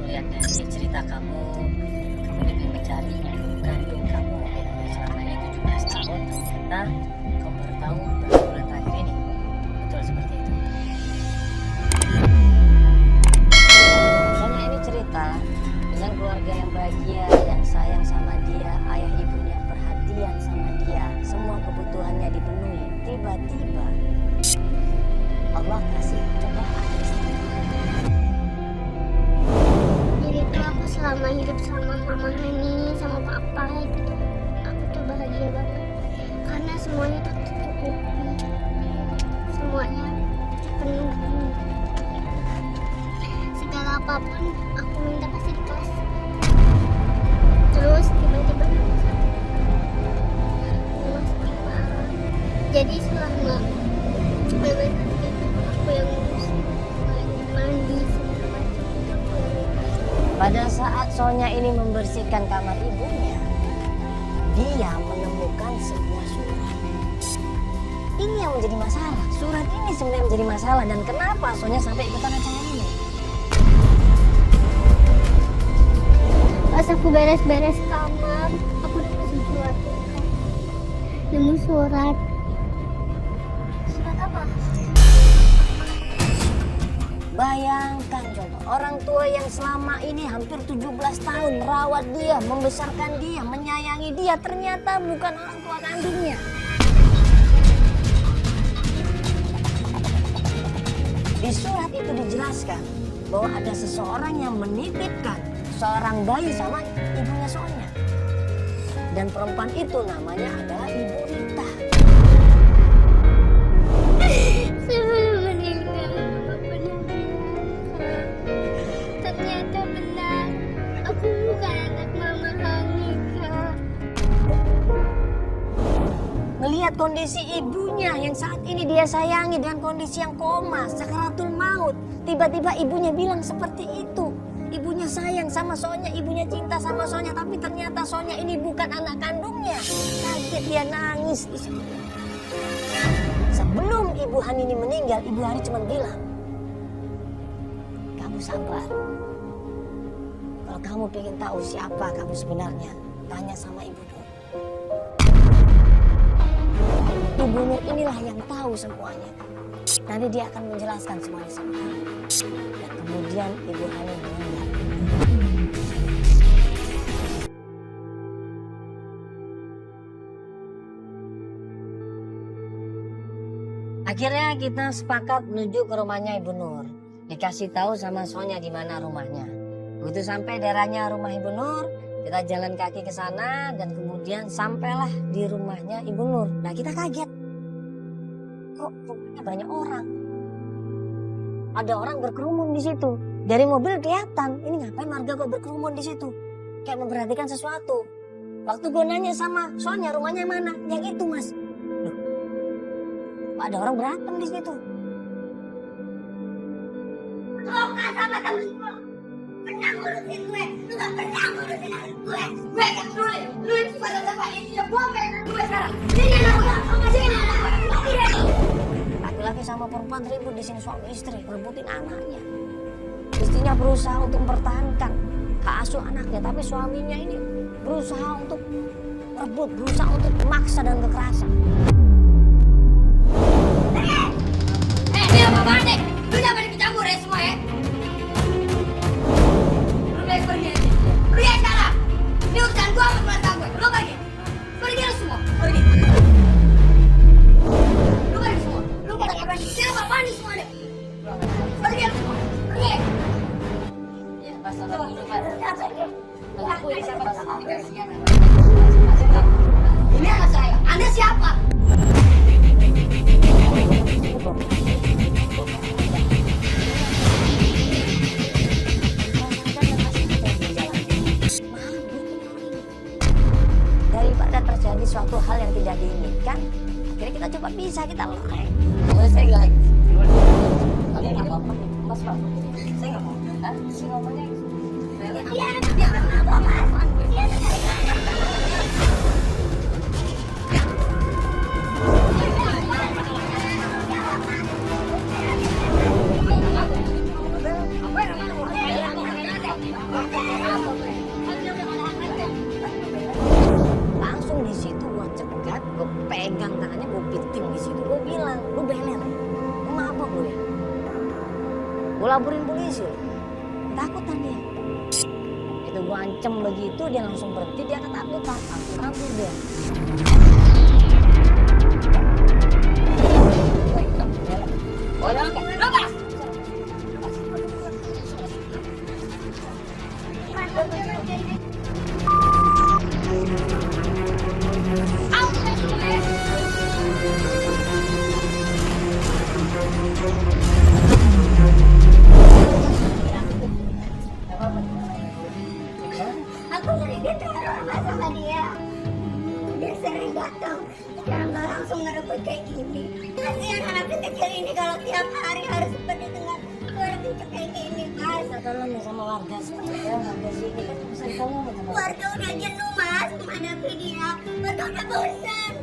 lihat dari cerita kamu demi mencari kandung kamu selama ini 17 tahun, ternyata kamu baru tahu beberapa bulan terakhir ini. Betul seperti itu. Soalnya ini cerita dengan keluarga yang bahagia, yang sayang sama dia, ayah ibunya perhatian sama dia, semua kebutuhannya dipenuhi. Tiba-tiba Allah kasih cobaan. Jadi tuh aku selama hidup sama mama Hani, sama papa gitu, aku tuh bahagia banget karena semuanya tuh tercukupi, semuanya terpenuhi. Segala apapun aku minta pasti dikasih. Terus tiba-tiba mama sakit parah. Jadi selama bebek itu aku yang ngurus, mandi segala macam itu aku yang ngurus. Pada saat Sonya ini membersihkan kamar ibunya, dia menemukan sebuah surat. Ini yang menjadi masalah. Surat ini sebenarnya menjadi masalah, dan kenapa Sonya sampai ikutan acara ini? Pas aku beres-beres kamar, aku nemu sesuatu. Nemu surat. Surat apa? Bayangkan coba, orang tua yang selama ini hampir 17 tahun merawat dia, membesarkan dia, menyayangi dia, ternyata bukan orang tua kandungnya. Di surat itu dijelaskan bahwa ada seseorang yang menitipkan seorang bayi sama ibunya Sonya. Dan perempuan itu namanya adalah Ibu Rita. Sebelum meninggal, Mama pernah bilang, ternyata benar, aku bukan anak Mama Hani, Kak. Melihat kondisi ibunya yang saat ini dia sayangi dengan kondisi yang koma, sakaratul maut. Tiba-tiba ibunya bilang seperti itu. Ibunya sayang sama Sonya, ibunya cinta sama Sonya, tapi ternyata Sonya ini bukan anak kandungnya. Kaget dia, nangis di situ. Sebelum Ibu Hani ini meninggal, Ibu Hani cuma bilang, kamu sabar. Kalau kamu ingin tahu siapa kamu sebenarnya, tanya sama Ibu Nur. Ibu Nur inilah yang tahu semuanya. Nanti dia akan menjelaskan semuanya sama kamu. Dan kemudian Ibu Hani meninggal. Akhirnya kita sepakat menuju ke rumahnya Ibu Nur. Dikasih tahu sama Sonya di mana rumahnya. Begitu sampai daerahnya rumah Ibu Nur, kita jalan kaki ke sana dan kemudian sampailah di rumahnya Ibu Nur. Nah, kita kaget. Kok rumahnya banyak orang? Ada orang berkerumun di situ. Dari mobil kelihatan, ini ngapain warga kok berkerumun di situ? Kayak memperhatikan sesuatu. Waktu gue nanya sama Sonya, rumahnya mana? Yang itu, Mas. Loh, kok ada orang berantem di situ? Lo kan sama temen gue, pernah ngurusin gue, lu gak pernah ngurusin anak gue. Gue gak peduli, lu itu pada tempat ini, ya gue pengen gue sekarang. Sini anak gue, sini anak gue. Laki-laki sama perempuan ribut di sini, suami istri rebutin anaknya. Istrinya berusaha untuk mempertahankan hak asuh anaknya, tapi suaminya ini berusaha untuk rebut, berusaha untuk memaksa dan kekerasan. Ini apa-apaan deh? Lu jangan ikut campur ya semua ya. Lu baik pergi aja. Pergi sekarang. Ini urusan gua sama keluarga gue. Lu pergi. Pergi lu semua. Pergi. Lu pergi semua. Lu pada ngapain? Ini apa-apaan nih semua deh? Pergi lu semua. Pergi. Ya, pasal dulu, Pak. Aku ini siapa? Ini anak saya. Anda siapa? Daripada terjadi suatu hal yang tidak diinginkan, akhirnya kita coba bisa, kita lereng. Boleh saya nggak? Kalian nggak apa-apa? Mas, Pak. Saya nggak mau. Si ngomongnya. Iya, dia apa-apa. Langsung di situ gua cegat, gua pegang tangannya, gua piting di situ. Gua bilang, lu beler, lu mabok lu ya. Gua laporin polisi. Takutan dia. Itu gua ancam begitu, dia langsung berhenti, dia ketakutan, langsung kabur dia. Aku sering diteror sama dia. Dia sering datang. Sekarang gak langsung ngerebut kayak gini. Kasihan anak kecil ini kalau tiap hari harus seperti dengan keluarga kayak gini, Mas. Kita tolong ya sama warga seperti warga sini kan bisa ditolong sama Warga udah jenuh, Mas, menghadapi dia. Warga udah bosan.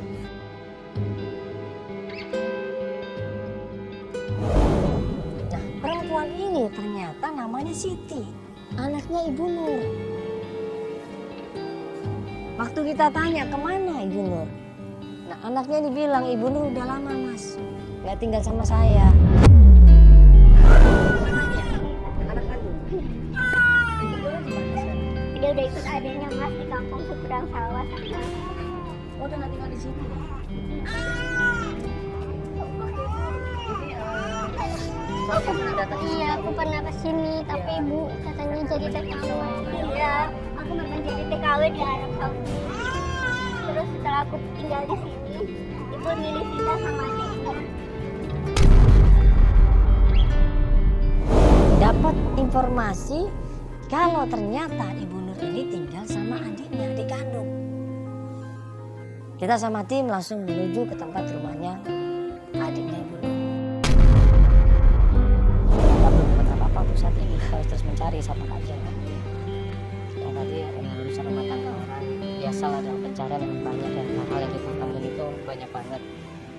Nah, perempuan ini ternyata namanya Siti, anaknya Ibu Nur. Waktu kita tanya kemana Ibu Nur, nah anaknya dibilang Ibu Nur udah lama mas, nggak tinggal sama saya. Dia udah ikut adanya, Mas, di kampung seberang sawah sana. Oh, udah nggak tinggal di sini. Aku pernah datang. Iya, aku pernah kesini, tapi ibu katanya jadi TKW. Iya, aku memang jadi TKW di Arab Saudi. Terus setelah aku tinggal di sini, ibu milih pindah sama adiknya. Dapat informasi kalau ternyata Ibu Nur ini tinggal sama adiknya, adik kandung. Kita sama tim langsung menuju ke tempat rumahnya adiknya Ibu Nur. Kita belum dapat apa-apa untuk saat ini, kita harus terus mencari siapa aja. Ya tadi urusan rumah tangga orang biasalah dalam pencarian yang banyak dan hal-hal yang kita temuin itu banyak banget.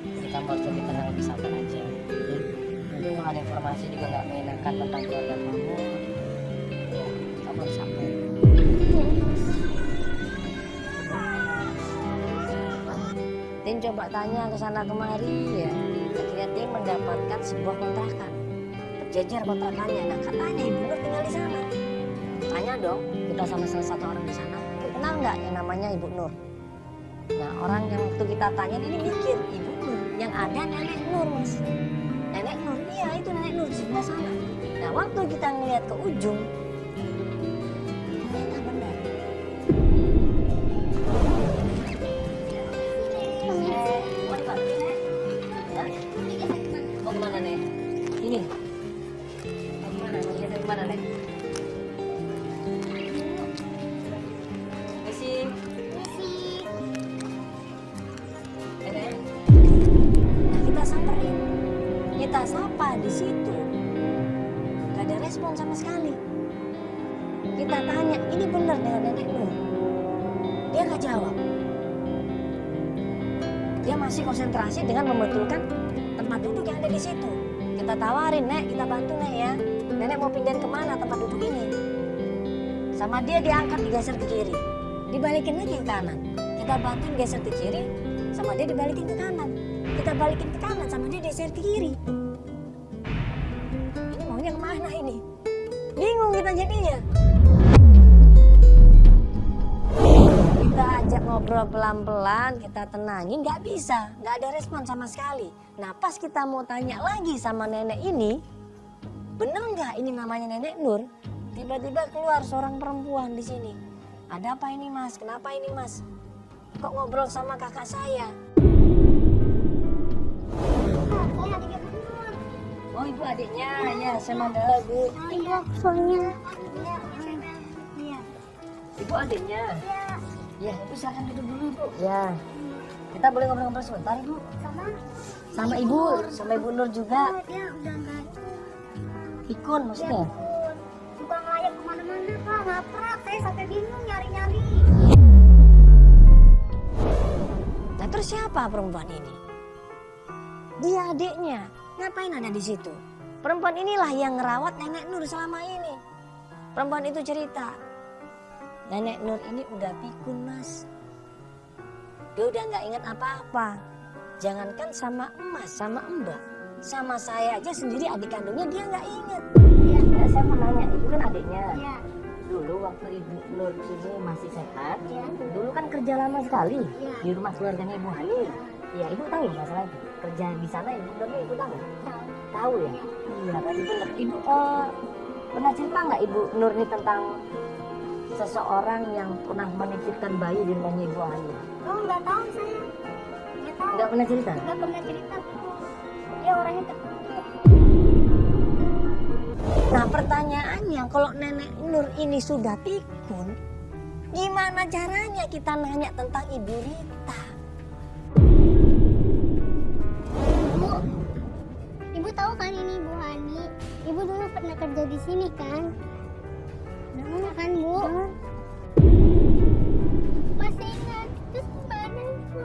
Jadi kamu harus lebih tenang, lebih sabar aja. Mungkin ada informasi juga nggak menyenangkan tentang keluarga kamu. Ya, kamu harus sabar. Tim coba tanya ke sana kemari ya. Akhirnya tim mendapatkan sebuah kontrakan. Berjejer kontrakannya. Nah katanya Ibu Nur tinggal di sana. Tanya dong, kita sama salah satu orang di sana. Kenal nggak yang namanya Ibu Nur? Nah orang yang waktu kita tanya ini mikir Ibu Nur. Yang ada Nenek Nur mas. Nenek Nur, iya itu Nenek Nur di sebelah sana. Nah waktu kita ngeliat ke ujung, ternyata benar. Mau kemana nih? Ini. Mau kemana? Mau kita kemana nih? Messi. Nenek. Nah kita samperin, kita sapa di situ, gak ada respon sama sekali. Kita tanya, ini benar dengan Nenek Nur? Dia gak jawab. Dia masih konsentrasi dengan membetulkan tempat duduk yang ada di situ. Kita tawarin, Nek, kita bantu Nek ya. Nenek mau pindahin kemana tempat duduk ini? Sama dia diangkat, digeser ke kiri, dibalikin lagi ke kanan. Kita bantuin geser ke kiri, sama dia dibalikin ke kanan. Kita balikin ke kanan, sama dia geser ke kiri. Ini maunya kemana ini? Bingung kita jadinya. Kita ajak ngobrol pelan-pelan, kita tenangin, nggak bisa, nggak ada respon sama sekali. Nah pas kita mau tanya lagi sama nenek ini, bener nggak ini namanya Nenek Nur? Tiba-tiba keluar seorang perempuan di sini. Ada apa ini mas? Kenapa ini mas? Kok ngobrol sama kakak saya? Oh ibu adiknya, ya saya mandala bu. Ibu aku soalnya. Ibu adiknya. Ya, ibu silakan duduk dulu ibu. Ya, kita boleh ngobrol-ngobrol sebentar ibu. Sama ibu, sama Ibu Nur juga. Dia udah nggak Pikun maksudnya. bukan layak kemana-mana Pak, ngaprak. Saya sampai bingung nyari-nyari. Nah terus siapa perempuan ini? Dia adiknya. Ngapain ada di situ? Perempuan inilah yang ngerawat Nenek Nur selama ini. Perempuan itu cerita, Nenek Nur ini udah pikun mas. Dia udah nggak ingat apa-apa. Jangankan sama emas, sama mbak, sama saya aja sendiri adik kandungnya dia nggak ingat. Iya. Ya, saya mau nanya, ibu kan adiknya. Iya. Dulu waktu ibu Nur ini masih sehat, Iya. dulu kan kerja lama sekali Iya. di rumah keluarganya Ibu Hani. Iya, ibu tahu masalah itu. Kerja di sana ibu Nur ibu tahu? Tahu. Tahu ya? Iya, tadi benar. Ibu pernah cerita nggak Ibu Nur ini tentang seseorang yang pernah menitipkan bayi di rumahnya Ibu Hani? Oh, nggak tahu saya. Nggak tahu. Nggak pernah cerita? Nggak pernah cerita. Dia orangnya tertutup. Nah pertanyaannya, kalau Nenek Nur ini sudah pikun, gimana caranya kita nanya tentang Ibu Rita? Ibu, ibu tahu kan ini Ibu Hani? Ibu dulu pernah kerja di sini kan? Iya kan Bu? Masih ingat? Terus gimana Ibu?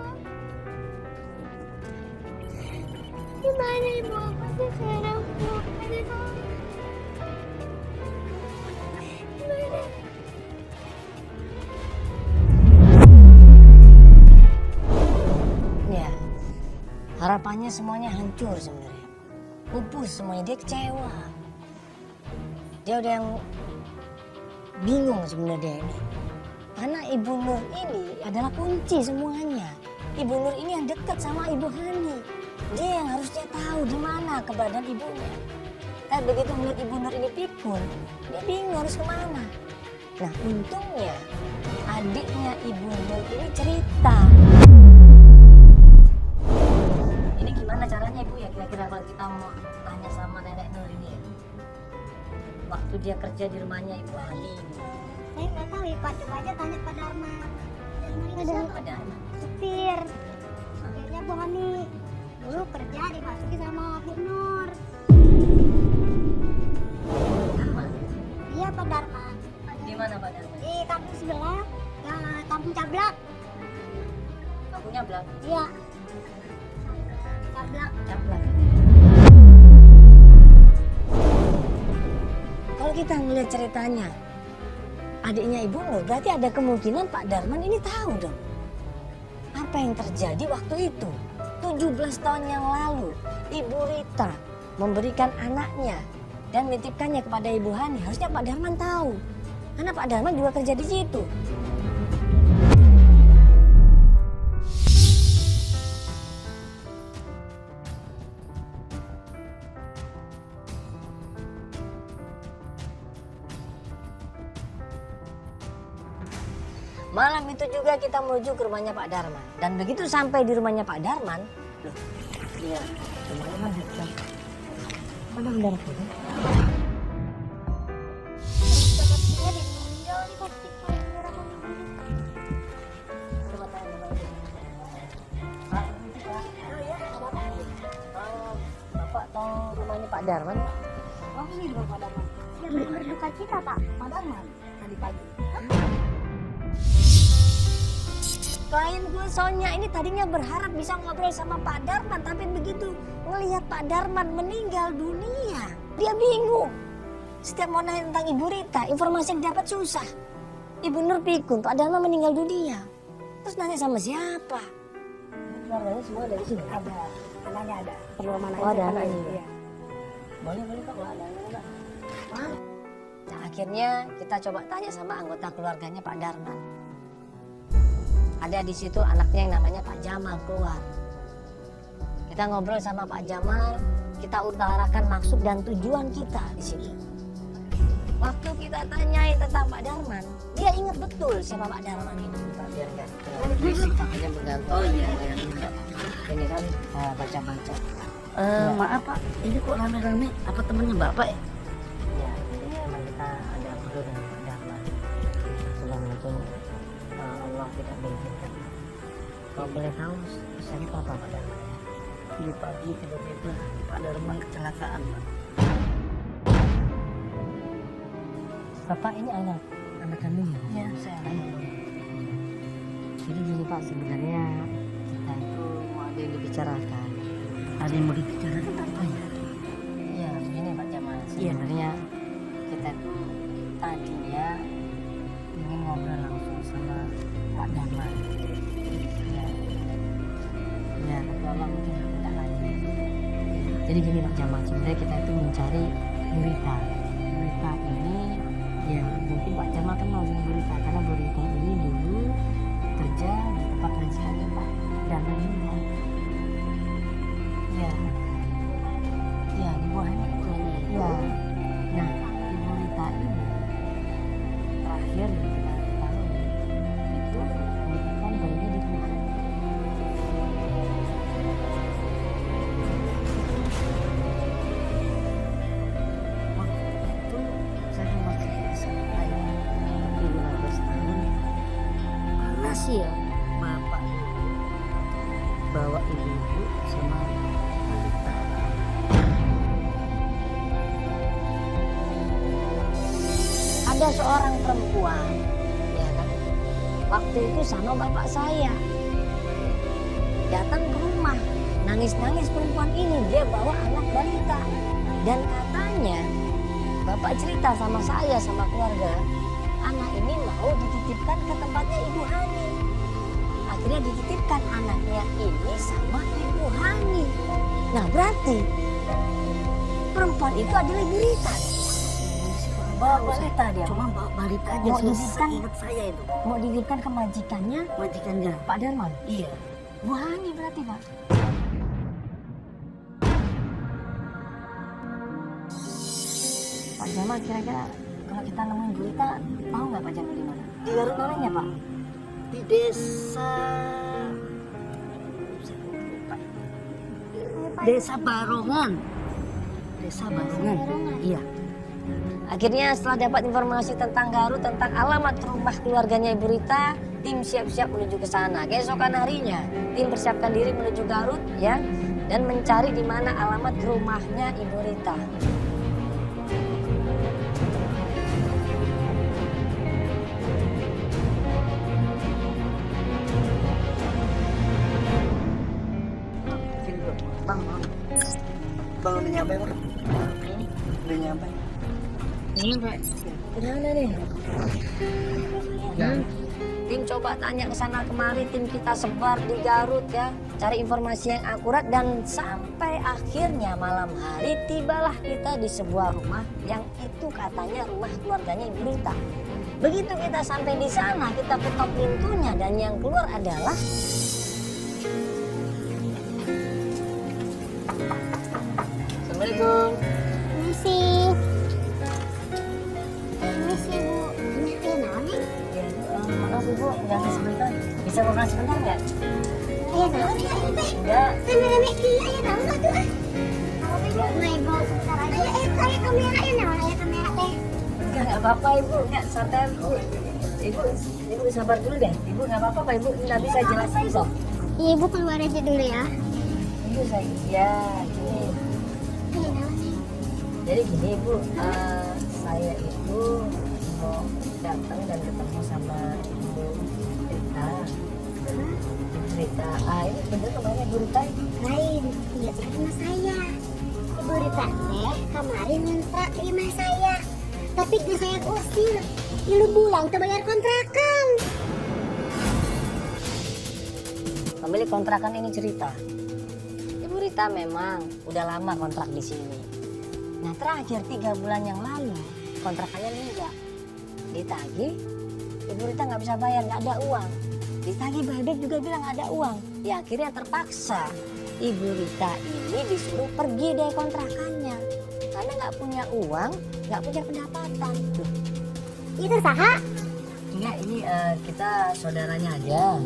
Gimana Ibu? Masih sekarang Bu? Masih tahu? Gimana? Ya, harapannya semuanya hancur sebenarnya. Pupus semuanya, dia kecewa. Dia udah yang bingung sebenarnya ini. Karena Ibu Nur ini adalah kunci semuanya. Ibu Nur ini yang dekat sama Ibu Hani. Dia yang harusnya tahu di mana keberadaan ibunya. Tapi begitu melihat Ibu Nur ini pikun, dia bingung harus kemana. Nah untungnya adiknya Ibu Nur ini cerita. Ini gimana caranya Ibu ya kira-kira kalau kita mau tanya sama Nenek Nur ini ya? Waktu dia kerja di rumahnya Ibu Hani. Saya nggak tahu ya Pak, coba aja tanya Pak Dharma. Ada Supir. Supirnya Bu Hani. Dulu kerja dimasuki sama Bu Nur. Dharma. Iya Pak Dharma. Di mana Pak Dharma? Di kampung sebelah, kampung Cablak. Kampungnya Blak. Iya. Cablak. Caplak. Kalau kita ngeliat ceritanya adiknya Ibu Nur, berarti ada kemungkinan Pak Darman ini tahu dong apa yang terjadi waktu itu. 17 tahun yang lalu Ibu Rita memberikan anaknya dan menitipkannya kepada Ibu Hani. Harusnya Pak Darman tahu karena Pak Darman juga kerja di situ. Malam itu juga kita menuju ke rumahnya Pak Darman. Dan begitu sampai di rumahnya Pak Darman, loh, iya, rumahnya kan dekat. Mana bendera putih? Sepertinya dia meninggal nih Pak. Coba tanya sama ibu. Pak, ini Pak. Oh iya, ada apa? Bapak tahu rumahnya Pak Darman? Oh ini rumah Pak Dharma. Yang berduka cita Pak Dharma tadi pagi. Klien gue Sonya ini tadinya berharap bisa ngobrol sama Pak Darman, tapi begitu melihat Pak Darman meninggal dunia, dia bingung. Setiap mau nanya tentang Ibu Rita, informasi yang dapat susah. Ibu Nur pikun, Pak Darman meninggal dunia. Terus nanya sama siapa? Keluarganya semua dari sini. Ada, anaknya ada. Perlu mana Oh, ada anaknya. Iya. Boleh Pak, kalau ada anak. Nah akhirnya kita coba tanya sama anggota keluarganya Pak Darman. Ada di situ anaknya yang namanya Pak Jamal keluar. Kita ngobrol sama Pak Jamal, kita utarakan maksud dan tujuan kita di situ. Waktu kita tanyai tentang Pak Darman, dia ingat betul siapa Pak Darman ini. Biar nggak berisik, makanya bergantung. Oh iya. Ini kan baca-baca. Maaf Pak, ini kok rame-rame? Apa temennya Bapak ya? Ya, ini memang kita ada perlu dengan Pak Darman. Assalamualaikum. Allah tidak mengizinkan. Kalau boleh tahu, siapa Pak Darman? Di pagi tiba-tiba Pak Darman kecelakaan Pak. Bapak ini anak kandungnya. Iya, saya anak. Jadi gini Pak, sebenarnya kita itu mau ada yang dibicarakan. Ada yang mau dibicarakan apa ya? Iya, begini Pak Jamal. Iya. Sebenarnya kita itu tadinya ingin ngobrol langsung sama Pak Darman. Ya, ya tapi Allah mungkin tidak lagi. Jadi gini Pak Jamal, sebenarnya kita itu mencari berita. Berita ini ya mungkin Pak Jamal kenal dengan berita karena berita ini dulu kerja di tempat majikannya Pak Darman juga. Ya, ya di bawahnya itu. Ya, nah ibu Rita ini terakhir yang kita tahu itu menikahkan bayinya di rumah. Waktu itu saya masih SMP 15 tahun. Mana sih ya bapak itu bawa ibu-ibu sama balita. Ada seorang perempuan, ya kan, waktu itu sama bapak saya datang ke rumah, nangis-nangis perempuan ini, dia bawa anak balita, dan katanya bapak cerita sama saya sama keluarga, anak ini mau dititipkan ke tempatnya Ibu Hani. Akhirnya dititipkan anaknya ini sama Ibu Hani. Nah berarti perempuan itu adalah Ibu Rita. Bawa balita dia. Cuma bawa balita aja. Mau dititipkan, ingat saya itu. mau dititipkan ke majikannya Majikannya. Pak Darman. Iya. Bu Hani berarti Pak. Pak Jamal kira-kira kalau kita nemuin Bu Rita, tahu nggak Pak Jamal di mana? Di Garut namanya Pak. Di desa. Desa Barongan. Desa Barongan. Iya. Akhirnya setelah dapat informasi tentang Garut, tentang alamat rumah keluarganya Ibu Rita, tim siap-siap menuju ke sana. Keesokan harinya, tim persiapkan diri menuju Garut ya, dan mencari di mana alamat rumahnya Ibu Rita. Bang, bang udah nyampe bang. Udah nyampe. Ini Pak, gimana nih? Ya. Tim coba tanya ke sana kemari, tim kita sebar di Garut ya, cari informasi yang akurat, dan sampai akhirnya malam hari tibalah kita di sebuah rumah yang itu katanya rumah keluarganya Ibu Rita. Begitu kita sampai di sana, kita ketok pintunya dan yang keluar adalah Assalamualaikum. Misi. Misi Bu. Ini naon nih? Ya, maaf Ibu, ganggu sebentar. Bisa ngobrol sebentar nggak? Aya naon nih Ibu teh? Enggak. Rame-rame kieu aya naon lah tuh ah. Nah, Ibu, sebentar aja. Aya kamera aya naon aya kamera teh. Enggak apa-apa Ibu, enggak santai Bu. Ibu sabar dulu deh. Ibu nggak apa-apa Pak Ibu, nanti saya jelasin kok. Iya, Ibu keluar aja dulu ya. Ibu saya, ya gini. Aya naon nih? Jadi gini Ibu, saya itu mau datang dan ketemu sama Ibu Rita. Ibu Rita, ini bener namanya Ibu Rita? Lain, iya teh rumah saya. Ibu Rita teh kemarin ngontrak di rumah saya. Tapi geus saya usir. Ilu bulan teu bayar kontrakan. Pemilik kontrakan ini cerita, Ibu Rita memang udah lama kontrak di sini. Nah terakhir 3 bulan yang lalu kontrakannya enggak ditagih, Ibu Rita nggak bisa bayar, nggak ada uang. Ditagih Bebek juga bilang nggak ada uang. Ya akhirnya terpaksa Ibu Rita ini disuruh pergi dari kontrakannya karena nggak punya uang, nggak punya pendapatan. Itu saha? Enggak, ini kita saudaranya aja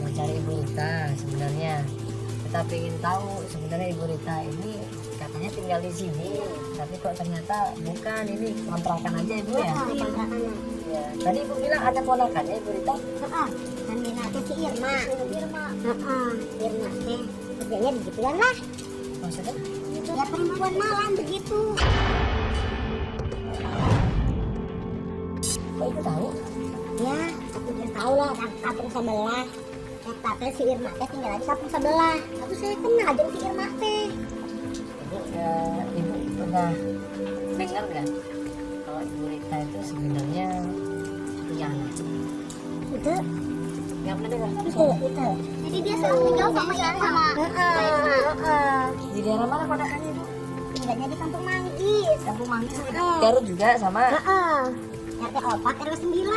mau cari Ibu Rita sebenarnya. Kita pengen tahu sebenarnya Ibu Rita ini katanya tinggal di sini, tapi kok ternyata bukan, ini kontrakan aja Ibu ya. Kontrakannya. Ya. Tadi Ibu bilang ada ponakannya Ibu Rita. Heeh. Namina teh si Irma. Heeh. Irma teh kerjanya begituan lah. Maksudnya? Ya perempuan malam begitu. Kok Ibu tahu? Ya, aku udah tahu lah kampung sebelah. Eta teh si Irma teh tinggal di kampung sebelah. Aku saya kenal jeung si Irma teh. Ibu pernah dengar nggak kalau Ibu Rita itu sebenarnya punya anak. Itu Nggak pernah dengar? itu. Jadi dia selalu tinggal sama Irma. Di daerah mana ponakannya itu? Tinggalnya di Kampung Manggis. Kampung Manggis Garut juga sama. RT 4 RW 9.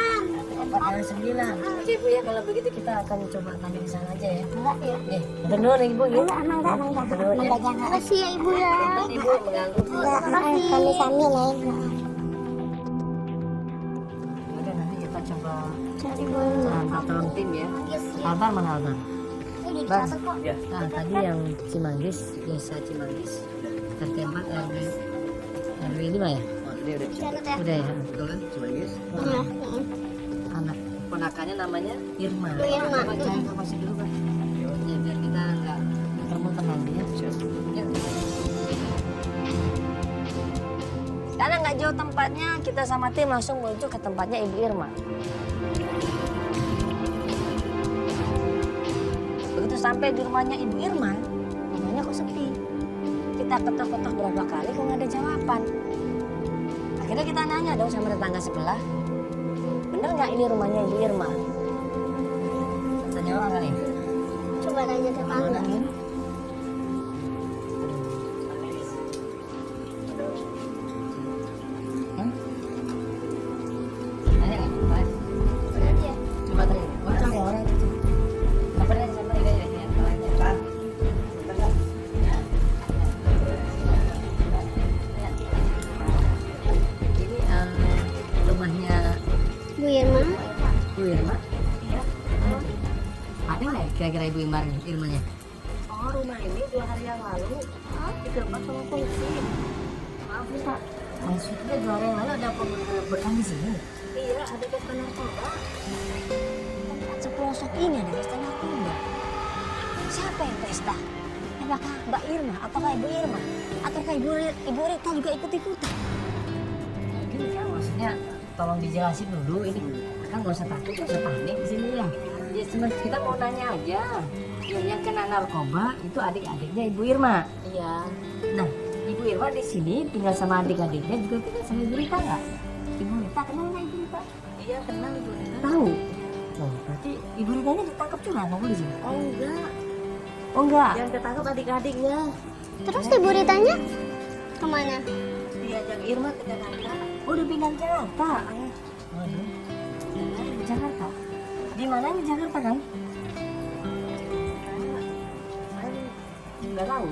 4 ada 9. Oke Bu ya, kalau begitu kita akan coba tanya di sana aja ya. Enggak ya? Nih, betul dulu nih Ibu ya. Enggak. Jangan. Makasih ya Ibu ya. Ibu mengganggu. Enggak, kami ya. Udah nanti kita coba Cari bola. tolong tim ya. Manggis ya. Albar mana Albar? Ini Bang. dicatat kok. Nah tadi yang Cimanggis, desa Cimanggis, RT 4 RW 5 ya? Ini udah Catat ya. Udah ya. betul kan? Cimanggis. Iya. Anak ponakannya namanya Irma. Bu Irma. Coba cari informasi dulu Pak. Ya biar kita nggak muter-muter nanti ya. Yuk. Karena nggak jauh tempatnya, kita sama tim langsung menuju ke tempatnya Ibu Irma. Begitu sampai di rumahnya Ibu Irma, rumahnya kok sepi. Kita ketok-ketok berapa kali kok nggak ada jawaban. Akhirnya kita nanya dong sama tetangga sebelah, bener nggak ini rumahnya Ibu Irma? Tanya orang kali. Coba tanya tetangga. Tanya nggak? Pak? Benar dia. Coba tanya. Oh, cari orang itu. Apa dia sama dia ya? Tanya. Ini rumahnya Bu Irma. Bu Irma. Ada nggak ya kira-kira Ibu Irmanya? Oh, rumah ini 2 hari yang lalu digerebek sama polisi. Maaf nih Pak. Maksudnya 2 hari yang lalu ada penggerbekan di sini? Iya, ada pesta narkoba. Sepelosok ini ada pesta narkoba. Siapa yang pesta? Apakah Mbak Irma? Apakah Ibu Irma? Ataukah Ibu Rita juga ikut-ikutan? Gini kan maksudnya tolong dijelasin dulu ini. Kan nggak usah takut, nggak usah panik di sini ya. Ya sebenarnya kita mau nanya aja. Yang kena narkoba itu adik-adiknya Ibu Irma. Iya. Nah, Ibu Irma di sini tinggal sama adik-adiknya juga tinggal sama Ibu Rita nggak? Ibu Rita kenal nggak Ibu Rita? Iya kenal Ibu Rita. Tahu? Oh, berarti Ibu Ritanya ditangkap juga nongol di sini? Oh enggak. Oh enggak. Yang ketangkap adik-adiknya. Terus Ibu Ritanya kemana? Diajak Irma ke Jakarta. Oh udah pindah ke Jakarta. Waduh. Di Jakarta. Di mana di Jakarta kan? Nggak tahu.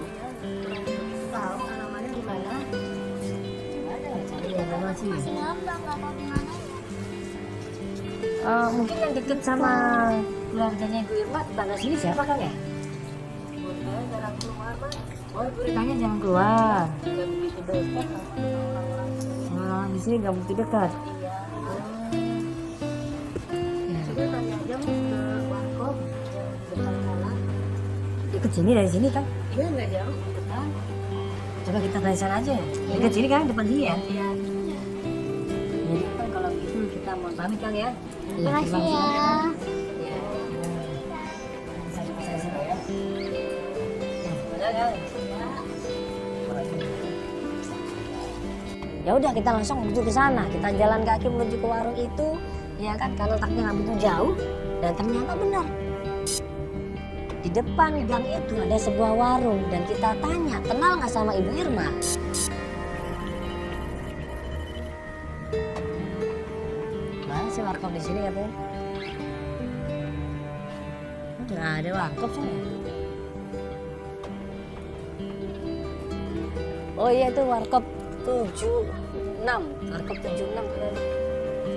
Tahu namanya di mana? Ada cari informasi. Masih ngambang, nggak tahu di mana. Mungkin yang deket sama keluarganya Ibu Irma tetangga sini siapa kan ya? Ibu Ritanya jarang keluar Mas. Oh Ibu Ritanya jangan keluar. Nggak begitu dekat. Orang di sini nggak begitu dekat. Iya. Coba tanya aja Mas ke warkop depan sana. Dekat sini dari sini kan? Iya nggak jauh. Dekat. Coba kita tanya sana aja ya. Dekat sini kan depan sini ya? Iya. Jadi kan kalau gitu kita mau pamit Kang ya. Makasih ya. Ya udah kita langsung menuju ke sana. Kita jalan kaki menuju ke warung itu, ya kan? Karena letaknya nggak begitu jauh dan ternyata benar. Di depan gang itu ada sebuah warung dan kita tanya, kenal nggak sama Ibu Irma? Mana sih warkop di sini katanya? Nggak ada warkop sih. Oh iya itu warkop 76. Warkop 76 kan.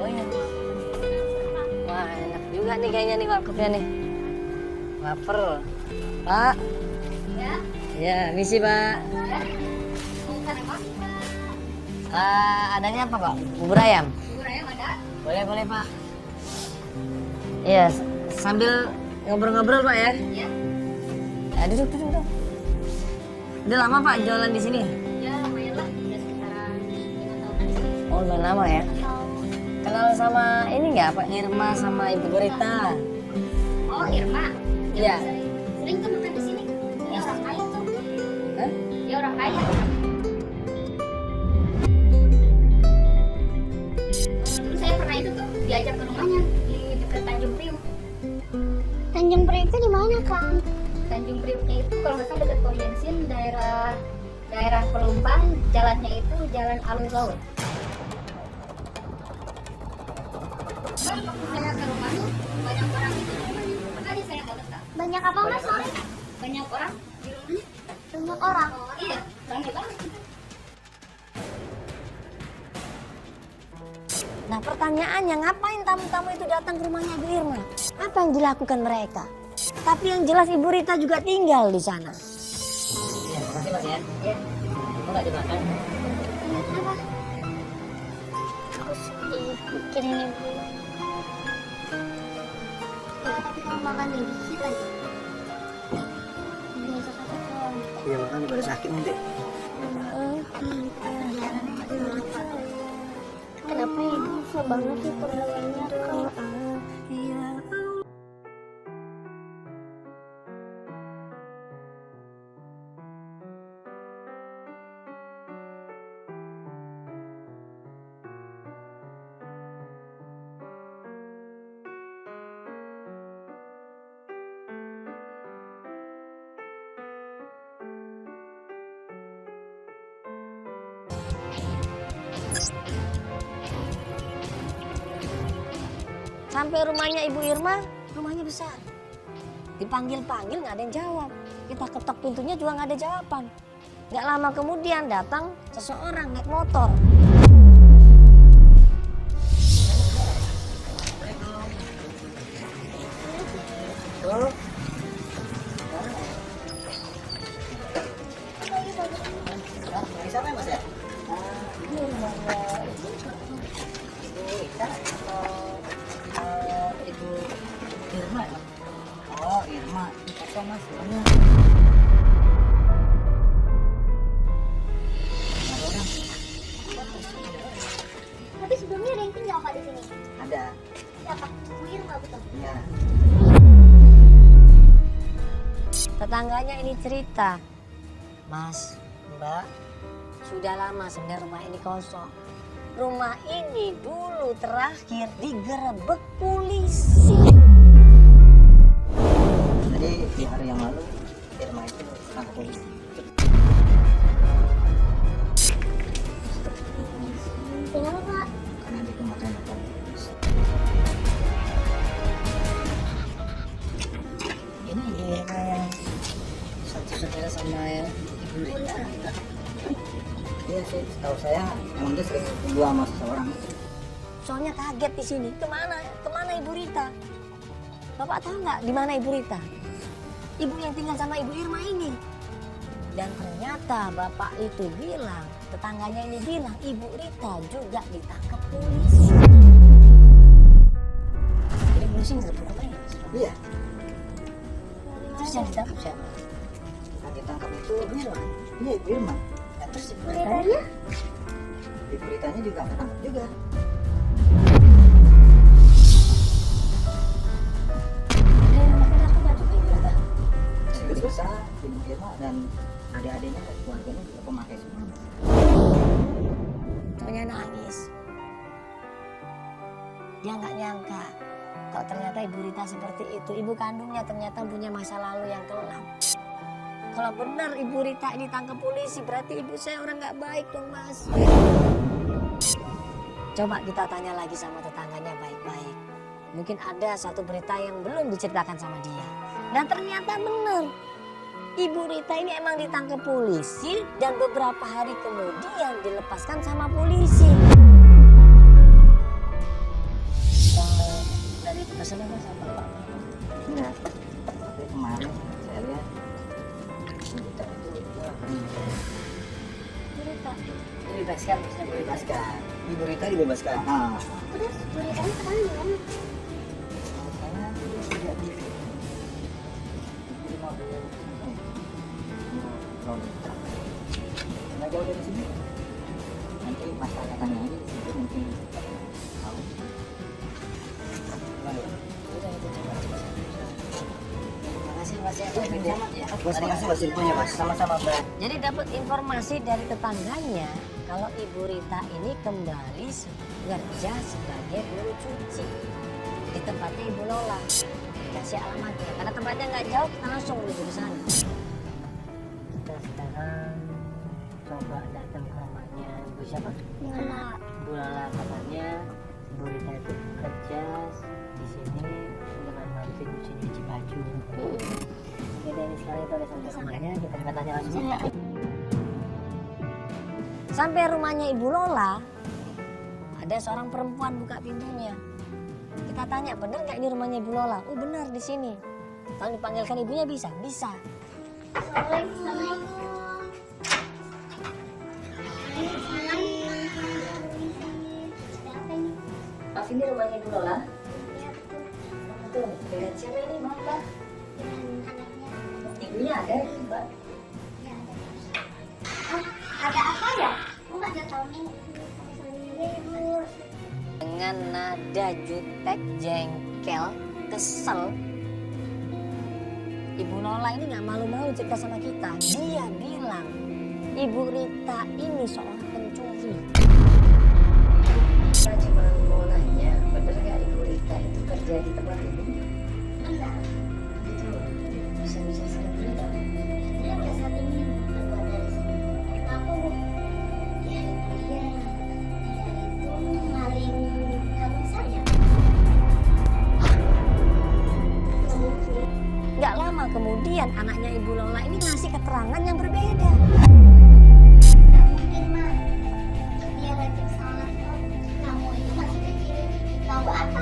Oh iya. Wah enak juga nih kayaknya nih warkopnya nih. Lapar. Pak. Ya. Ya, misi Pak. Adanya apa Pak? Bubur ayam? Bubur ayam ada? Boleh Pak. Iya, sambil ngobrol-ngobrol Pak ya. Iya. Ya, duduk. Udah lama Pak jualan di sini? Ya lumayan lah, udah sekitaran 5 tahunan di sini. Oh, udah lama ya. Kenal sama ini nggak Pak Irma sama Ibu Rita? Oh Irma. Iya. Sering tuh makan di sini. Ya orang kaya tuh. Hah? Ya orang kaya. diajak ke rumahnya di dekat Tanjung Priuk. Tanjung Priok itu di mana, Kak? Tanjung Priuknya itu kalau nggak salah dekat pom bensin, daerah Pelumpang, jalannya itu jalan alun laut. Saya ke rumahnya banyak orang itu di rumahnya, makanya saya nggak betah. Banyak apa, Mas? Sore? Banyak orang di rumahnya. Banyak orang. Iya, ramai banget. Nah pertanyaannya, ngapain tamu-tamu itu datang ke rumahnya Ibu Irma? Apa yang dilakukan mereka? Tapi yang jelas Ibu Rita juga tinggal di sana. Ya, makasih Mas ya. Ya. Mau nggak dimakan? Apa? Aku sedih mikirin ibu. Mau makan dikit aja. Biasa sakit doang. Iya makan pada sakit nanti. Kenapa ibu susah banget sih pegawainya, Kak? Sampai rumahnya Ibu Irma, rumahnya besar. Dipanggil-panggil nggak ada yang jawab. Kita ketok pintunya juga nggak ada jawaban. Nggak lama kemudian datang seseorang naik motor. Oh. Lagi siapa ya Mas ya? Ini rumahnya Ibu Ita atau Ibu Irma ya? Oh Irma, kosong Mas rumahnya. Ada orang? Tapi sebelumnya ada yang tinggal, Kak, di sini. Ada. Siapa? Bu Irma, betul. Iya. Tetangganya ini cerita, Mas, Mbak, sudah lama sebenarnya rumah ini kosong. Rumah ini dulu terakhir digerebek polisi. Jadi di hari yang lalu Irma itu ditangkap polisi. Kenapa, Kak? Karena dia kemarin apa? Ini Irma yang satu saudara sama ya Ibu Rita. Iya sih, setahu saya emang dia sering berdua sama seseorang. Soalnya kaget di sini. Kemana Ibu Rita? Bapak tahu nggak di mana Ibu Rita? Ibu yang tinggal sama Ibu Irma ini. Dan ternyata bapak itu bilang, tetangganya ini bilang, Ibu Rita juga ditangkap polisi. Jadi polisi ngerebut rumahnya. Iya, Terus yang ditangkap siapa? yang ditangkap itu Ibu Irma. iya Ibu Irma. Ya, terus Ibu Beritanya? Ritanya? Ibu Ritanya juga ketangkap juga. Dia makin aku juga Ibu Rita. Jadi besar Ibu Irma dan adik-adiknya dan keluarganya juga pemakai semua. Soalnya nangis. Dia nggak nyangka kalau ternyata Ibu Rita seperti itu. Ibu kandungnya ternyata punya masa lalu yang kelam. Kalau benar Ibu Rita ditangkap polisi, berarti ibu saya orang nggak baik dong, Mas. Coba kita tanya lagi sama tetangganya baik-baik. Mungkin ada satu berita yang belum diceritakan sama dia. Dan ternyata benar. Ibu Rita ini emang ditangkap polisi dan beberapa hari kemudian dilepaskan sama polisi. Dari pesannya sama Pak. Iya. Tapi kemarin saya lihat kita itu Ibu Rita. dibebaskan, bisa dibebaskan. Ibu Rita dibebaskan. Nah, Terus beritanya sekarang di mana? saya tidak di 50 Lolita. Nggak jauh dari sini. Nanti masalah tanya aja di situ mungkin tahu. Baik. Udah itu coba. Makasih Mas ya. Terima kasih Mas infonya Mas. Sama-sama Mbak. Jadi dapat informasi dari tetangganya kalau Ibu Rita ini kembali kerja sebagai buruh cuci di tempatnya Ibu Lola. Kasih alamatnya, karena tempatnya nggak jauh, kita langsung menuju ke sana. Kita sekarang coba datang ke rumahnya Bu siapa? Lola. Bu Lola. Katanya Bu Rita itu kerja di sini dengan bantu nyuci baju. Oke, dan sekarang kita udah sampai rumahnya, kita tanya langsung. Sampai rumahnya Ibu Lola, ada seorang perempuan buka pintunya. Kita tanya, bener nggak ini rumahnya Ibu Lola? Oh bener, di sini. Kalau dipanggilkan ibunya bisa? Bisa. Maaf, ini rumahnya Ibu Lola? Betul. Dengan siapa ini, Mbak? Ibunya ada, Mbak? Ada apa ya? Enggak ada tahu nih. Dengan nada jutek, jengkel, kesel, Ibu Lola ini nggak malu-malu cerita sama kita. Dia bilang Ibu Rita ini seorang pencuri. Saya cuma mau nanya, bener nggak Ibu Rita itu kerja di tempat ini? Enggak. Itu bisa saya cerita. Dia udah 1 minggu keluar dari sini. Aku ya dia itu maling kalung saya. Nggak lama kemudian anaknya Ibu Lola ini ngasih keterangan yang berbeda. Nggak mungkin mah. Dia rajin sholat kok. Kamu itu masih kecil. Tahu apa?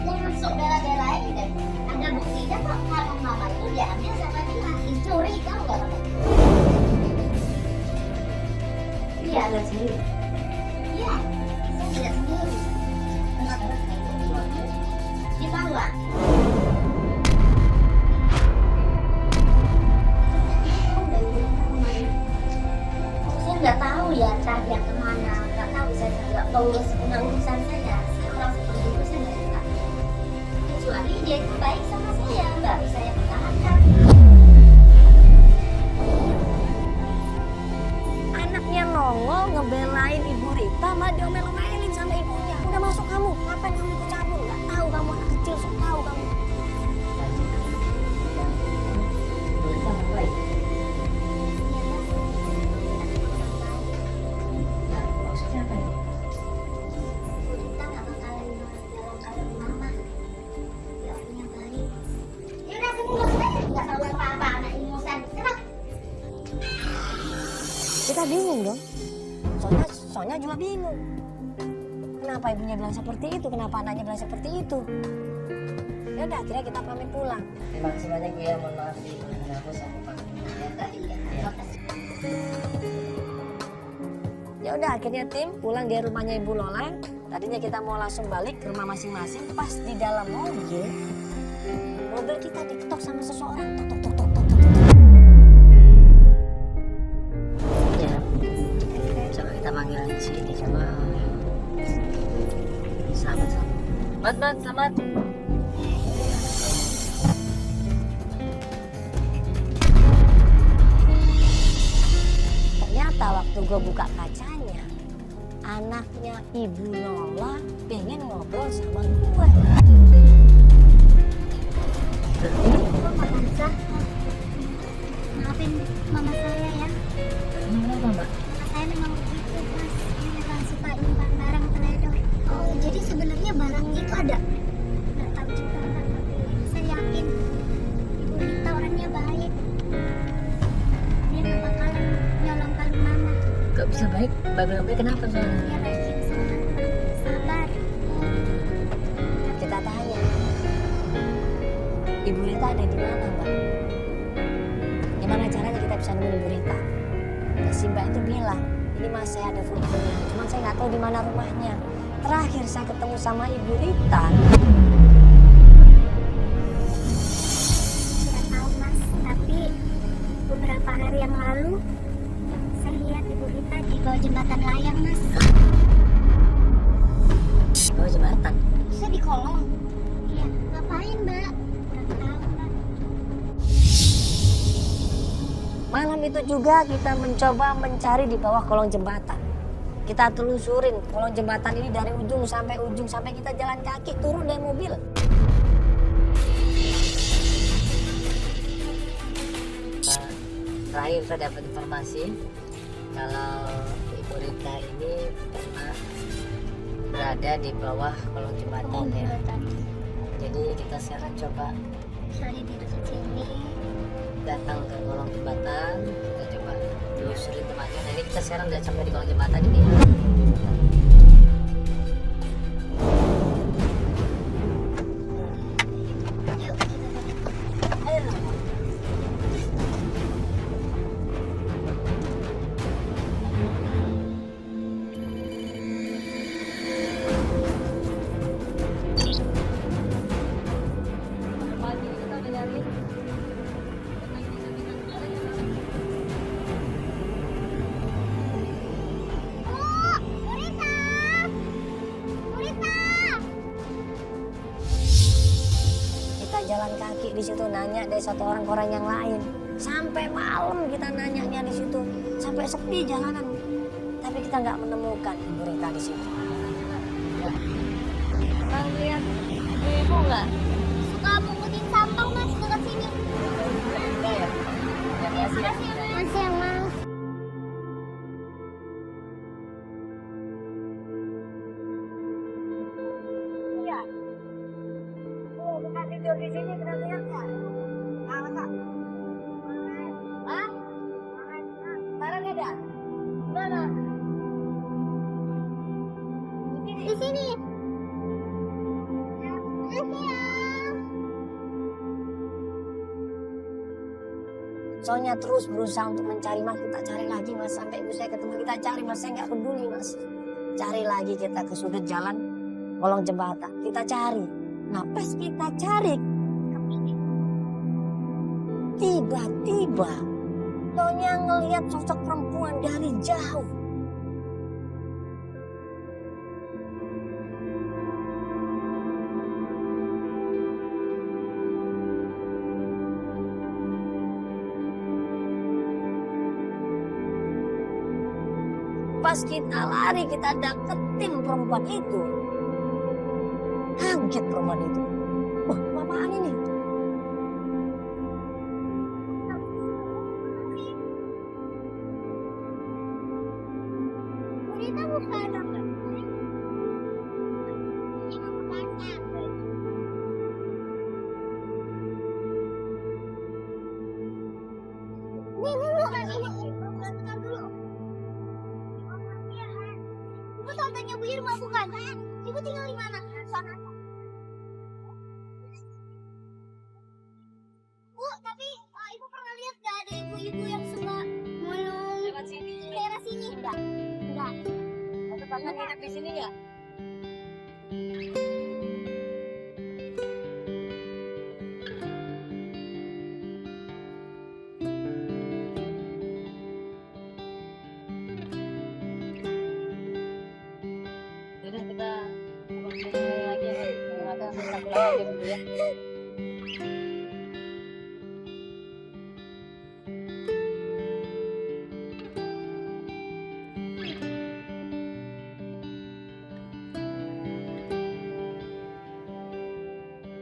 Jangan sok bela-belain deh. Ada buktinya kok kalung mama itu diambil sama dia. Dicuri tahu nggak kamu? Iya. Lihat sendiri. Iya. Saya lihat sendiri. Kenapa? Dibawa. Saya nggak tahu ya entah dia kemana, nggak tahu, saya nggak urus urusan saya. Saya orang seperti itu saya nggak suka. Kecuali dia itu baik sama saya, baru saya pertahankan. Anaknya nongol ngebelain Ibu Rita, malah diomel-omelin sama ibunya. Udah masuk kamu, ngapain kamu ikut campur? Nggak tahu kamu anak kecil, sok tahu kamu. Ibu Rita mau baik. Maksudnya apa ini? Kita nggak bakalan dalam kalung mama. Nggak punya baik. Ya udah sini maksudnya nggak tahu apa-apa anak ingusan. Kenapa? Kita bingung dong. Soalnya juga bingung. Kenapa ibunya bilang seperti itu? Kenapa anaknya bilang seperti itu? Ya udah, akhirnya kita pamit pulang. Terima kasih banyak Bu ya, mohon maaf di aku sama Pak. Ya udah, akhirnya tim pulang di rumahnya Ibu Lola. Tadinya kita mau langsung balik ke rumah masing-masing. Pas di dalam mobil kita diketok sama seseorang. Tok tok tok tok tok tok. Ya, coba kita panggil si ini sama sahabat. Mat, selamat. Ternyata waktu gue buka kacanya, anaknya Ibu Lola pengen ngobrol sama gue. Kok makan sah? Maafin mama saya ya. Kenapa, Mbak? Mama saya memang begitu mas. Dia memang suka nyimpan barang teledor. Oh jadi sebenarnya barang itu ada? Nggak tahu juga kan. Tapi saya yakin Ibu Rita orangnya baik. Dia nggak bakalan nyolong kalung mama. Gak bisa baik, baik kenapa soalnya? Dia rajin sholat, sabar. Kita tanya, Ibu Rita ada di mana, Mbak? Gimana caranya kita bisa nemuin Ibu Rita? Dan si Mbak itu bilang, ini mas saya ada fotonya, cuman saya nggak tahu di mana rumahnya. Terakhir saya ketemu sama Ibu Rita. Tidak tahu mas, tapi beberapa hari yang lalu saya lihat Ibu Rita di bawah jembatan layang mas. Oh jembatan. Bisa di kolong? Iya. Ngapain mbak? Kurang tahu mbak. Malam malam itu juga kita mencoba mencari di bawah kolong jembatan. Kita telusurin kolong jembatan ini dari ujung, sampai kita jalan kaki turun dari mobil. Terakhir saya dapat informasi kalau Ibu Rita ini pernah berada di bawah kolong jembatan ya. Jadi kita sekarang coba Cari di dekat sini. datang ke kolong jembatan, kita coba telusuri tempatnya. Nah ini kita sekarang udah sampai di kolong jembatan ini. Yuk kita balik. Ayo. Pagi kita udah nyari. Gurita! Gurita! Kita jalan kaki di situ nanya dari satu orang ke orang yang lain. Sampai malam kita nanyanya di situ, sampai sepi jalanan. Tapi kita nggak menemukan Ibu Rita di situ. Bang lihat ibu nggak? Suka pungutin sampah mas dekat sini. Enggak ya? Ya, makasih ya. Masih ya mas. Iya. Oh, bukan tidur di sini kita lihat ya. Masa? Hah? Sekarang ada? Mana? Di sini. Masih ya. Soalnya terus berusaha untuk mencari mas, kita cari lagi mas sampai ibu saya ketemu, kita cari mas, saya nggak peduli mas. Cari lagi kita ke sudut jalan kolong jembatan, kita cari. Nah pas kita cari, tiba-tiba Nyonya ngelihat sosok perempuan dari jauh. Pas kita lari, kita deketin perempuan itu. Kaget perempuan itu. Wah, apaan ini? Gurita bukan. Nih, bukan ini. Bentar dulu. Ibu tantenya Bu Irma bukan? Ibu tinggal di mana? Sana. Bu, tapi ibu pernah lihat gak ada ibu-ibu yang suka mulung Lewat sini. daerah sini? Enggak. Enggak. Atau pernah nginep di sini nggak? Jadi kita mulai lagi ya. Ada kita pulang aja dulu ya.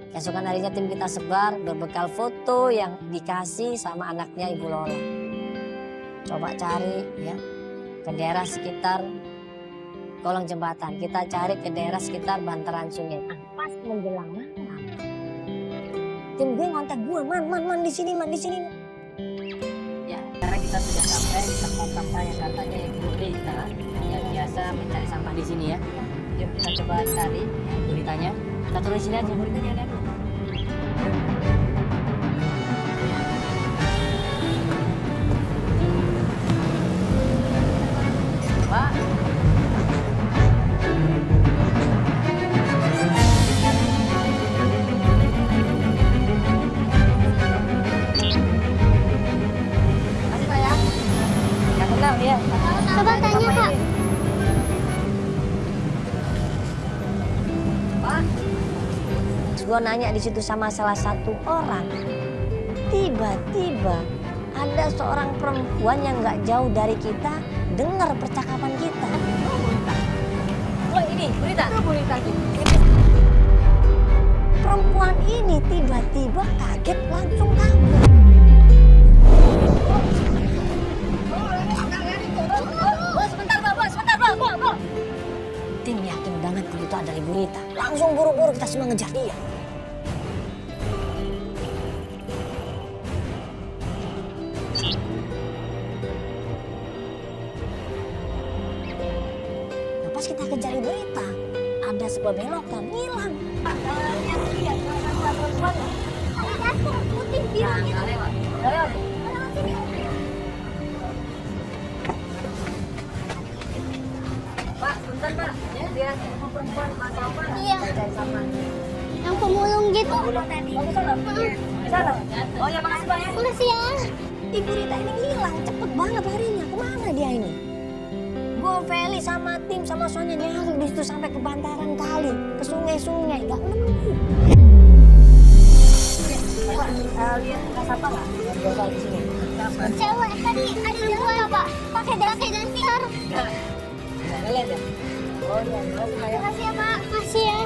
Keesokan harinya tim kita sebar berbekal foto yang dikasih sama anaknya Ibu Lola. Coba cari ya ke daerah sekitar kolong jembatan. Kita cari ke daerah sekitar bantaran sungai. Nah, pas menjelang malam, tim gue ngontak gue, man di sini, man di sini. Ya, karena kita sudah sampai di tempat sampah yang katanya Ibu Rita yang biasa mencari sampah di sini ya. Yuk kita coba cari Ibu Ritanya. Kita turun di sini aja, Ibu Rita jangan lihat. Pak. Masih Pak ya? Nggak kenal dia. Coba tanya Kak. Pak. Gue nanya di situ sama salah satu orang. Tiba-tiba ada seorang perempuan yang nggak jauh dari kita dengar percakapan kita. Oh ini berita. Perempuan ini tiba-tiba kaget langsung kabur. Tim yakin banget kalau itu adalah Ibu Rita. Langsung buru-buru kita semua ngejar dia. Nah, pas kita kejar Ibu Rita, ada sebuah belokan hilang. Putih biru gitu. Pak, bentar Pak. Dia perempuan masa apa? Iya. Yang pemulung gitu. Di sana. Oh ya makasih Pak ya. Makasih ya. Ibu Rita ini hilang cepet banget harinya. Kemana dia ini? Gue Feli sama tim sama Sonya nyari di situ sampai ke bantaran kali, ke sungai-sungai, nggak nemu. Lihat siapa nggak? Biasa di sini. Cewek tadi ada dua Pak. Pakai dancer. Nggak lihat ya? Oh iya, Makasih ya Pak. Makasih ya.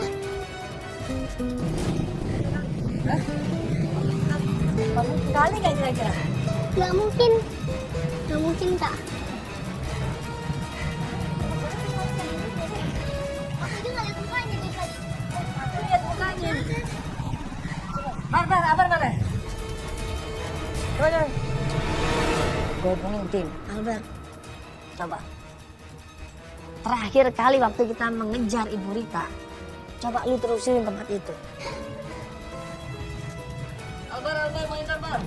kamu kali nggak kira-kira? Gak mungkin Kak. Aku juga lihat mukanya dari tadi. Aku lihat mukanya. Abar mana? Coba. Gue hubungin tim. Albert, coba. Terakhir kali waktu kita mengejar Ibu Rita, coba lu terusin tempat itu. Albert, monitor Bang.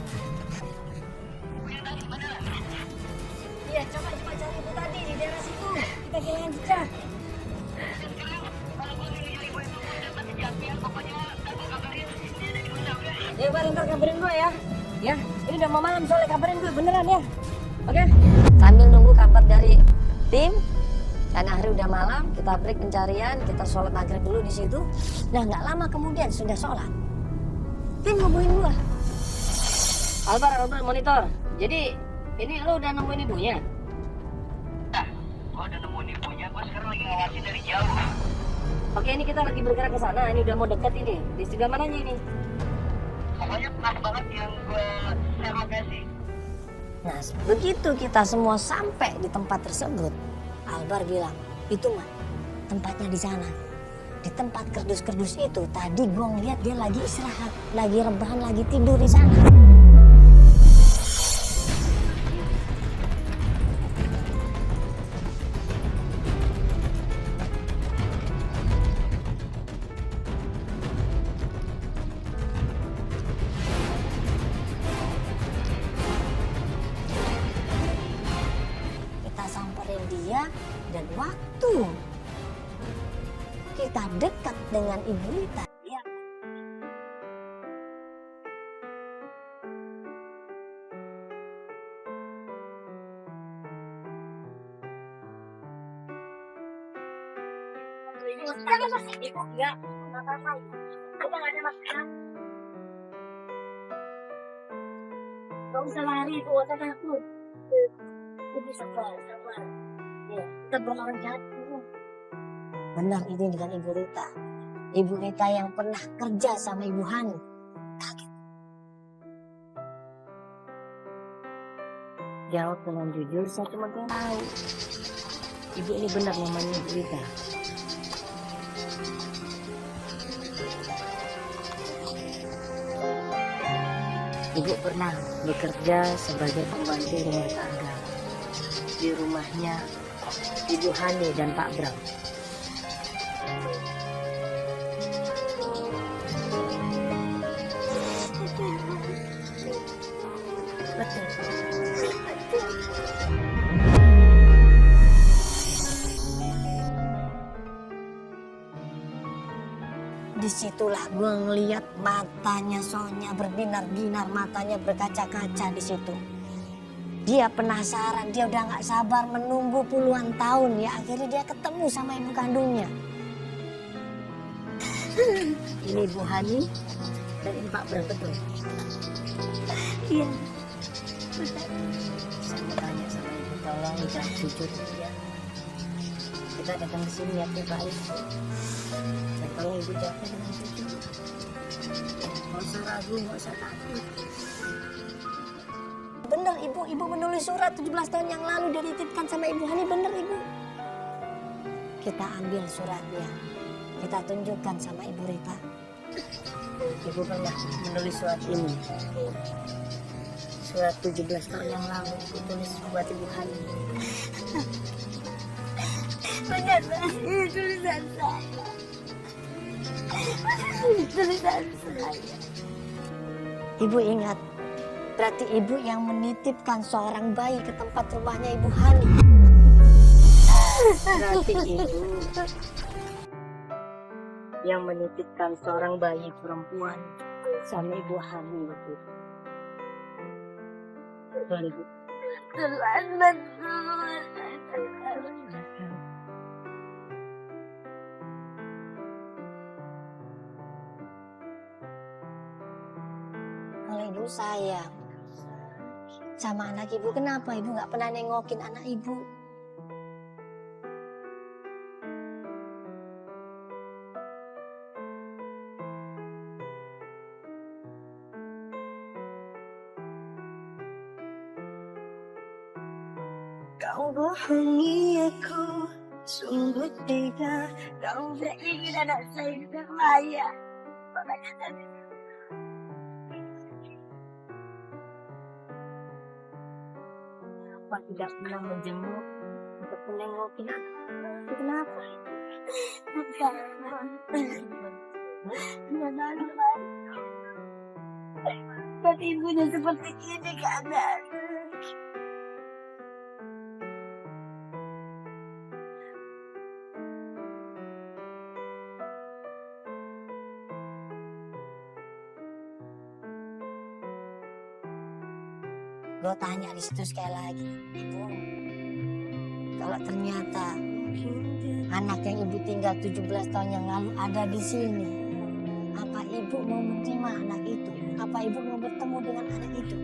Iya, coba cari Ibu tadi di daerah situ. Kita kehilangan jejak. Ya Bar, ntar kabarin gue ya. Ya, ini udah mau malam soalnya kabarin gue beneran ya. Oke? Sambil nunggu kabar dari tim, karena hari udah malam, kita break pencarian, kita sholat maghrib dulu di situ. Nah, nggak lama kemudian sudah sholat, tim ngomongin gua. Albar, monitor. Jadi ini lo udah nemuin ibunya? Gua udah nemuin ibunya, gua sekarang lagi ngawasin dari jauh. Oke, ini kita lagi bergerak ke sana. Ini udah mau deket ini. Di sebelah mananya ini? Pokoknya pas banget yang gua share lokasi. Nah, begitu kita semua sampai di tempat tersebut, Albar bilang, itu mah tempatnya di sana. Di tempat kerdus-kerdus itu, tadi gue ngeliat dia lagi istirahat, lagi rebahan, lagi tidur di sana. Kita samperin dia dan waktu kita dekat dengan Ibu Rita, dia Ibu enggak apa-apa. Kita nggak ada masalah. Gak usah lari, Ibu, gak usah takut. Ibu sabar. Ya, kita berlawan jahat dulu. Benar ini dengan Ibu Rita. Ibu Rita yang pernah kerja sama Ibu Hani. Kaget. Jawab dengan jujur, saya cuma tahu. Ibu ini benar namanya Ibu Rita. Ibu pernah bekerja sebagai pembantu rumah tangga di rumahnya Ibu Hani dan Pak Bram. Betul. Disitulah gue ngeliat matanya Sonya berbinar-binar, matanya berkaca-kaca di situ. Dia penasaran, dia udah nggak sabar menunggu puluhan tahun ya. Akhirnya dia ketemu sama ibu kandungnya. Ini Ibu Hani dan ini Pak Bram, betul? Iya. Saya mau tanya sama ibu, tolong jangan jujur ya. Kita datang ke sini niatnya baik. Dan tolong ibu jawabnya dengan jujur. Nggak usah ragu, nggak usah takut. Bener ibu menulis surat 17 tahun yang lalu dititipkan sama Ibu Hani, bener ibu. Kita ambil suratnya, kita tunjukkan sama Ibu Rita. Ibu pernah menulis surat ini. Surat 17 tahun yang lalu ibu tulis buat Ibu Hani. Benar Mas, ini tulisan saya. Tulisan saya. Ibu ingat, berarti ibu yang menitipkan seorang bayi ke tempat rumahnya Ibu Hani. Berarti ibu yang menitipkan seorang bayi perempuan sama Ibu Hani waktu itu. Betul ibu. Selamat. Kalau ibu sayang sama anak ibu, kenapa ibu nggak pernah nengokin anak ibu? Kau bohongi aku, sungguh tega. Kau Saya ingin anak saya hidup layak. Makanya tadi Apa tidak pernah menjenguk untuk menengokin anak? Itu kenapa? bukan. Jangan Mas. Buat ibunya seperti ini keadaan. Gue tanya di situ sekali lagi, ibu, kalau ternyata anak yang ibu tinggal 17 tahun yang lalu ada di sini, apa ibu mau menerima anak itu? Apa ibu mau bertemu dengan anak itu?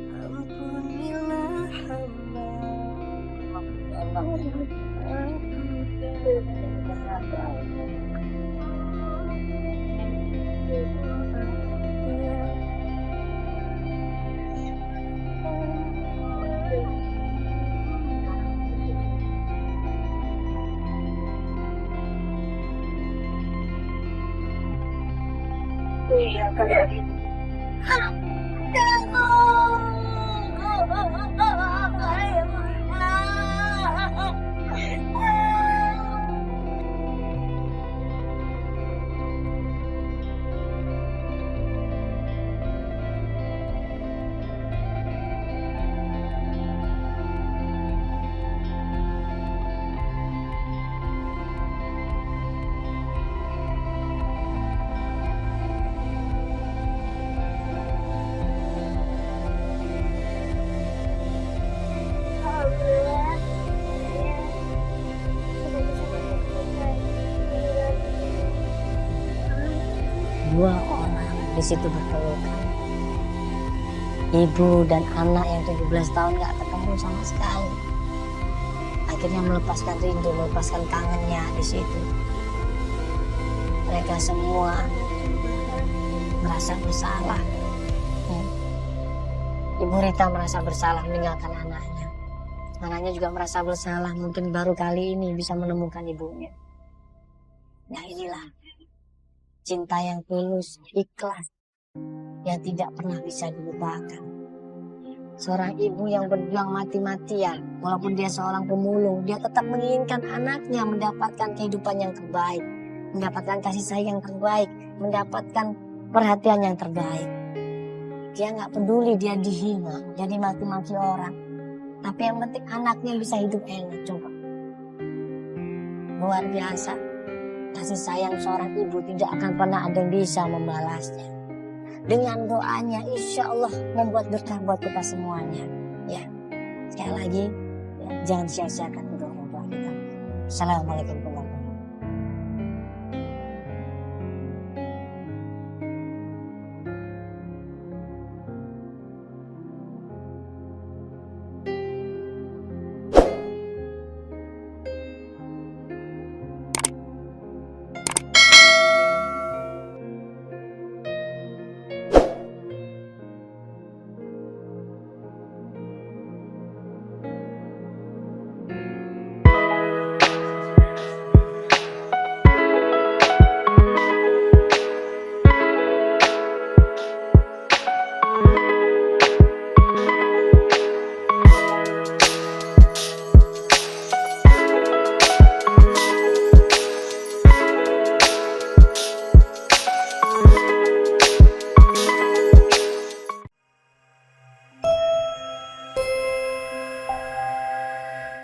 Dua orang di situ berpelukan. Ibu dan anak yang 17 tahun gak ketemu sama sekali. Akhirnya melepaskan rindu, melepaskan kangennya di situ. Mereka semua merasa bersalah. Ibu Rita merasa bersalah meninggalkan anaknya. Anaknya juga merasa bersalah, mungkin baru kali ini bisa menemukan ibunya. Nah inilah cinta yang tulus, ikhlas, yang tidak pernah bisa dilupakan. Seorang ibu yang berjuang mati-matian, walaupun dia seorang pemulung, dia tetap menginginkan anaknya mendapatkan kehidupan yang terbaik, mendapatkan kasih sayang yang terbaik, mendapatkan perhatian yang terbaik. Dia nggak peduli dia dihina, jadi maki-maki orang. Tapi yang penting anaknya bisa hidup enak, coba. Luar biasa. Kasih sayang seorang ibu tidak akan pernah ada yang bisa membalasnya. Dengan doanya insya Allah membuat berkah buat kita semuanya. Ya, sekali lagi ya, jangan sia-siakan kedua orang tua kita. Assalamualaikum.